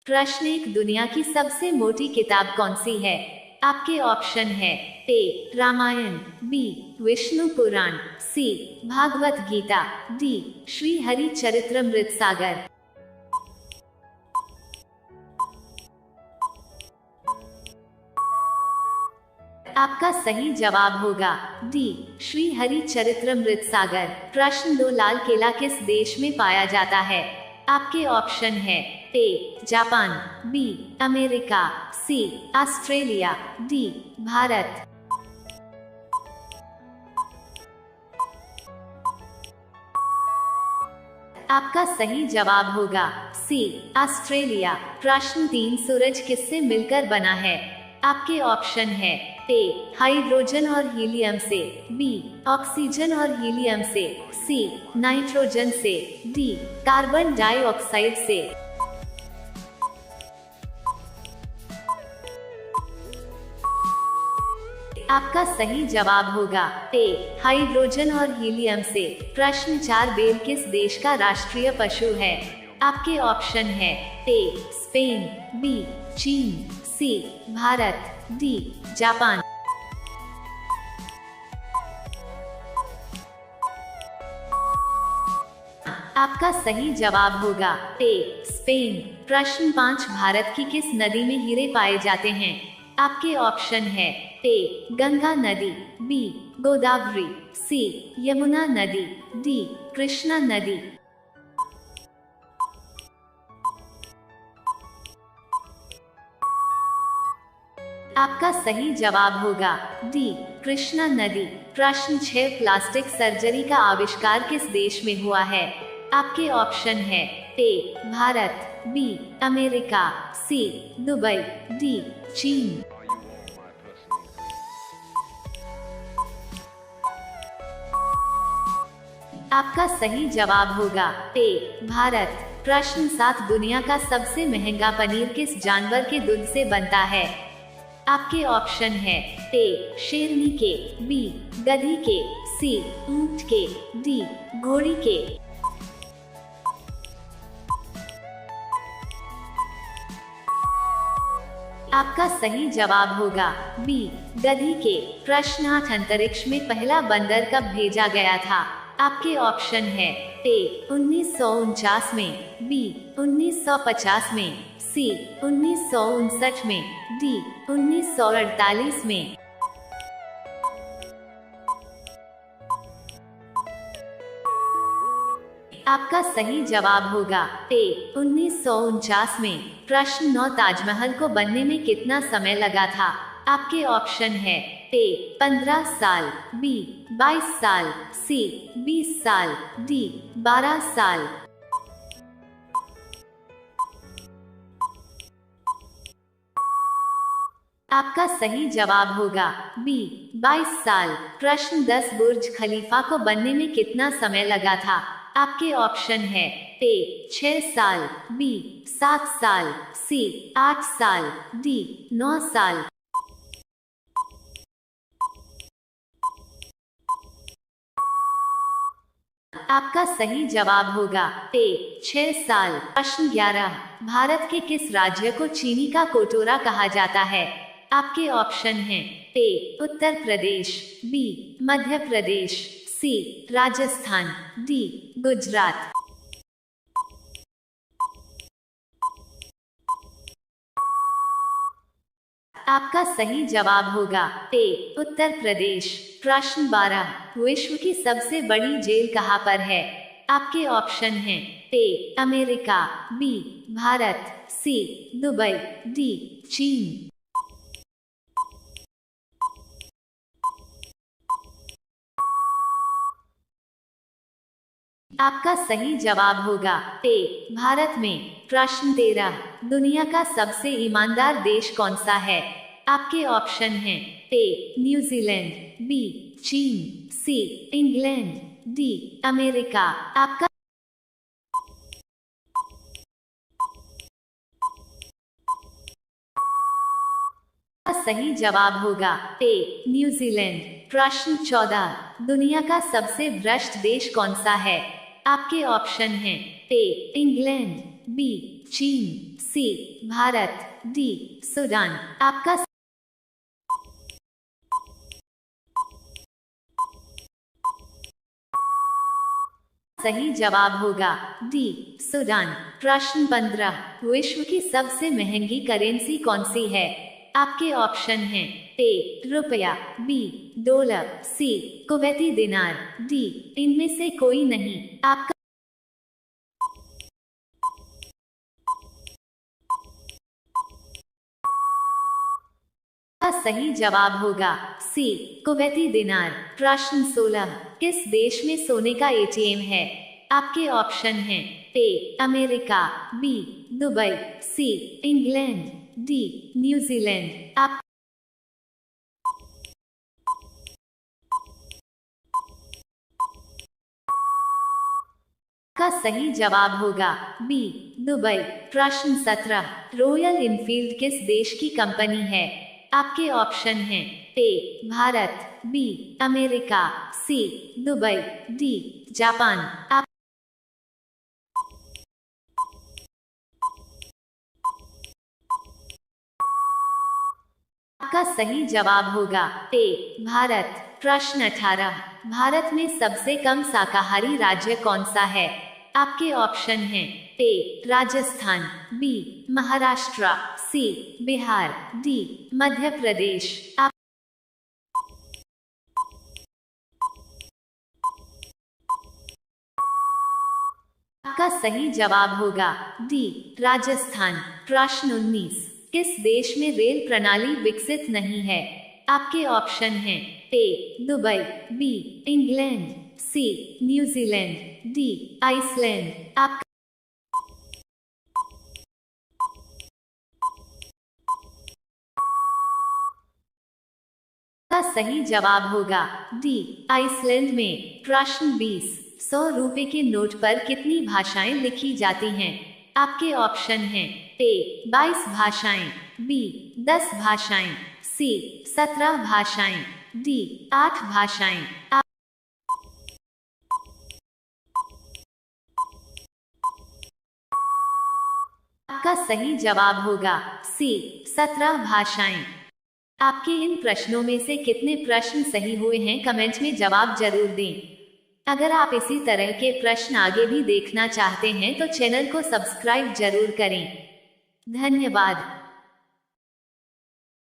प्रश्न एक, दुनिया की सबसे मोटी किताब कौन सी है? आपके ऑप्शन है ए रामायण, बी विष्णु पुराण, सी भागवत गीता, डी श्री हरि चरित्रमृत सागर। आपका सही जवाब होगा डी श्री हरि चरित्रमृत सागर। प्रश्न दो, लाल किला किस देश में पाया जाता है? आपके ऑप्शन है A Japan, B America, C Australia, D Bharat. आपका सही जवाब होगा सी ऑस्ट्रेलिया। प्रश्न तीन, सूरज किससे मिलकर बना है? आपके ऑप्शन है ए हाइड्रोजन और हीलियम से, बी ऑक्सीजन और हीलियम से, सी नाइट्रोजन से, डी कार्बन डाइऑक्साइड से। आपका सही जवाब होगा ए हाइड्रोजन और हीलियम से। प्रश्न चार, बेल किस देश का राष्ट्रीय पशु है? आपके ऑप्शन है ए स्पेन, बी चीन, सी भारत, डी जापान। आपका सही जवाब होगा ए स्पेन। प्रश्न पाँच, भारत की किस नदी में हीरे पाए जाते हैं? आपके ऑप्शन है ए गंगा नदी, बी गोदावरी, सी यमुना नदी, डी कृष्णा नदी। आपका सही जवाब होगा डी कृष्णा नदी। प्रश्न छह, प्लास्टिक सर्जरी का आविष्कार किस देश में हुआ है? आपके ऑप्शन है ए भारत, बी अमेरिका, सी दुबई, डी चीन। आपका सही जवाब होगा ए भारत। प्रश्न सात, दुनिया का सबसे महंगा पनीर किस जानवर के दूध से बनता है? आपके ऑप्शन है ए शेरनी के, बी गधी के, सी ऊंट के, डी घोड़ी के। आपका सही जवाब होगा बी गधी के। प्रश्न आठ, अंतरिक्ष में पहला बंदर कब भेजा गया था? आपके ऑप्शन है ए 1949 में, बी 1950 में, सी 1959 में, डी 1948 में। आपका सही जवाब होगा ए 1949 में। प्रश्न नौ, ताजमहल को बनने में कितना समय लगा था? आपके ऑप्शन है ए 15 साल, बी 22 साल, सी 20 साल, डी 12 साल। आपका सही जवाब होगा बी 22 साल। प्रश्न 10, बुर्ज खलीफा को बनने में कितना समय लगा था? आपके ऑप्शन है ए 6 साल, बी 7 साल, सी 8 साल, डी 9 साल। आपका सही जवाब होगा ए 6 साल। प्रश्न 11, भारत के किस राज्य को चीनी का कोटोरा कहा जाता है? आपके ऑप्शन हैं ए उत्तर प्रदेश, बी मध्य प्रदेश, सी राजस्थान, डी गुजरात। आपका सही जवाब होगा ए उत्तर प्रदेश। प्रश्न 12, विश्व की सबसे बड़ी जेल कहाँ पर है? आपके ऑप्शन हैं A America, B Bharat, C Dubai, D चीन। आपका सही जवाब होगा ए भारत में। प्रश्न 13, दुनिया का सबसे ईमानदार देश कौन सा है? आपके ऑप्शन हैं ए न्यूजीलैंड, बी चीन, सी इंग्लैंड, डी अमेरिका। आपका सही जवाब होगा ए न्यूजीलैंड। प्रश्न 14, दुनिया का सबसे भ्रष्ट देश कौन सा है? आपके ऑप्शन हैं ए इंग्लैंड, बी चीन, सी भारत, डी सूडान। आपका सही जवाब होगा डी सूडान। प्रश्न 15, विश्व की सबसे महंगी करेंसी कौन सी है? आपके ऑप्शन हैं ए रुपया, बी डॉलर, सी कुवैती दिनार, डी इनमें से कोई नहीं। आपका सही जवाब होगा सी कुवैती दिनार। प्रश्न 16, किस देश में सोने का एटीएम है? आपके ऑप्शन हैं A America, B Dubai, C England, D New Zealand. आपका सही जवाब होगा बी दुबई। प्रश्न 17, रॉयल इनफील्ड किस देश की कंपनी है? आपके ऑप्शन हैं ए भारत, बी अमेरिका, सी दुबई, डी जापान। आपका सही जवाब होगा ए भारत। प्रश्न 18, भारत में सबसे कम शाकाहारी राज्य कौन सा है? आपके ऑप्शन हैं ए राजस्थान, बी महाराष्ट्र, सी बिहार, डी मध्य प्रदेश। आपका सही जवाब होगा डी राजस्थान। प्रश्न 19, किस देश में रेल प्रणाली विकसित नहीं है? आपके ऑप्शन हैं ए दुबई, बी इंग्लैंड, सी न्यूजीलैंड, डी आइसलैंड। आपका सही जवाब होगा डी आइसलैंड में। प्रश्न 20, 100 रुपए के नोट पर कितनी भाषाएं लिखी जाती हैं? आपके ऑप्शन हैं ए 22 भाषाएं, बी 10 भाषाएं, सी 17 भाषाएं, डी 8 भाषाएं। आपका सही जवाब होगा सी 17 भाषाएं। आपके इन प्रश्नों में से कितने प्रश्न सही हुए हैं कमेंट में जवाब जरूर दें। अगर आप इसी तरह के प्रश्न आगे भी देखना चाहते हैं तो चैनल को सब्सक्राइब जरूर करें। धन्यवाद।